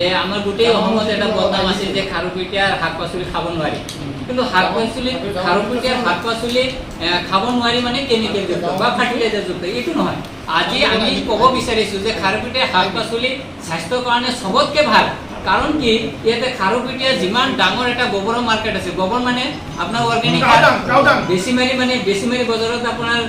আমাৰ গোটেই অসমত এটা বদনাম আছে যে খাৰুপেটীয়াৰ শাক পাচলি খাব নোৱাৰি, কিন্তু খাৰুপেটীয়াৰ শাক পাচলি খাব নোৱাৰি মানে কেমিকেল যুক্ত বা ফাৰ্টিলাইজাৰ যুক্ত এইটো নহয়। আজি আমি ক'ব বিচাৰিছো যে খাৰুপেটীয়াৰ শাক পাচলি স্বাস্থ্যৰ কাৰণে সবতকে ভাল। কাৰণ কি ইয়াতে খাৰুপেটীয়া যিমান ডাঙৰ এটা গোবৰৰ মাৰ্কেট আছে, গোবৰ মানে আপোনাৰ অৰ্গেনিক বেছিমাৰি বজাৰত আপোনাৰ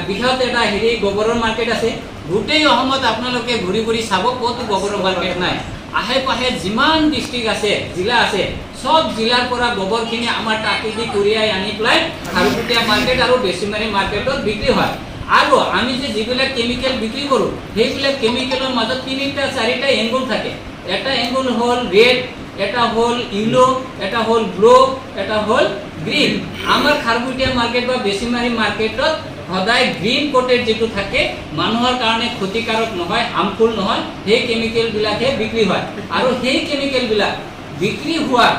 বৃহৎ এটা গোবৰৰ মাৰ্কেট আছে। গোটেই অসমত আপোনালোকে ঘূৰি ঘূৰি চাব ক'তো গোবৰৰ মাৰ্কেট নাই। আহে পাহে যিমান ডিস্ট্ৰিক্ট আছে, জিলা আছে, সব জিলাৰ পৰা গোবৰখিনি আমাৰ টাকিদি কঢ়িয়াই আনি পেলাই খাৰুপেটীয়া মাৰ্কেট আৰু বেছিমাৰি মাৰ্কেটত বিক্ৰী হয়। আৰু আমি যে যিবিলাক কেমিকেল বিক্ৰী কৰোঁ সেইবিলাক কেমিকেলৰ মাজত 3-4টা এংগুল থাকে। এটা এংগুল হ'ল ৰেড, এটা হ'ল ইয়েলো, এটা হ'ল ব্লু, এটা হ'ল গ্ৰীণ। আমাৰ খাৰুপেটীয়া মাৰ্কেট বা বেছিমাৰি মাৰ্কেটত সদায় গ্ৰীণ কোটেড যেটো থাকে মানুহৰ কাৰণে ক্ষতিকাৰক নহয়, হাৰ্মফুল নহয়, সেই কেমিকেল বিলাকে বিক্ৰী হয়। আৰু সেই কেমিকেল বিলাক বিক্ৰী হোৱাৰ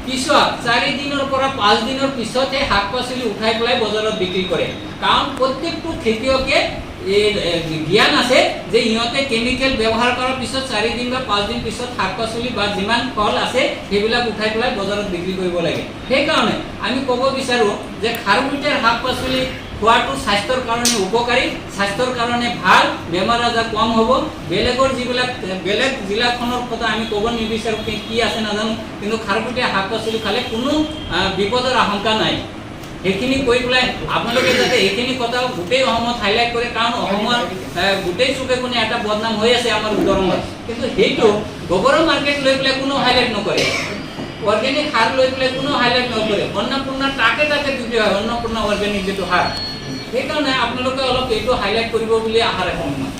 পিছত 4 দিনৰ পৰা 5 দিনৰ পিছতহে শাক পাচলি উঠাই পেলাই বজাৰত বিক্ৰী কৰে। কাৰণ প্ৰত্যেকটো খেতিয়কে জ্ঞান আছে যে ইহঁতে কেমিকেল ব্যৱহাৰ কৰাৰ পিছত 4 দিন বা 5 দিন পিছত শাক পাচলি বা যিমান ফল আছে সেইবিলাক উঠাই পেলাই বজাৰত বিক্ৰী কৰিব লাগে। সেইকাৰণে আমি ক'ব বিচাৰো যে খাৰুপেটীয়াৰ শাক পাচলি খোৱাটো স্বাস্থ্যৰ কাৰণে উপকাৰী, স্বাস্থ্যৰ কাৰণে ভাল, বেমাৰ আজাৰ কম হ'ব। বেলেগৰ যিবিলাক বেলেগ জিলাখনৰ কথা আমি ক'ব নিবিচাৰোঁ কি আছে নাজানো, কিন্তু খাৰুপেটীয়া শাক পাচলি খালে কোনো বিপদৰ আশংকা নাই। সেইখিনি কৈ পেলাই আপোনালোকে যাতে এইখিনি কথা গোটেই অসমত হাইলাইট কৰে, কাৰণ অসমৰ গোটেই চুকে কোণে এটা বদনাম হৈ আছে আমাৰ উদাহৰণত, কিন্তু সেইটো গোবৰৰ মাৰ্কেট লৈ পেলাই কোনো হাইলাইট নকৰে, অৰ্গেনিক সাৰ লৈ পেলাই কোনো হাইলাইট নকৰে। অন্নপূৰ্ণা টাকে বিক্ৰী হয়, অন্নপূৰ্ণা অৰ্গেনিক যিটো সাৰ। সেইকাৰণে আপোনালোকে অলপ এইটো হাইলাইট কৰিব বুলি আশা ৰাখোঁ মই।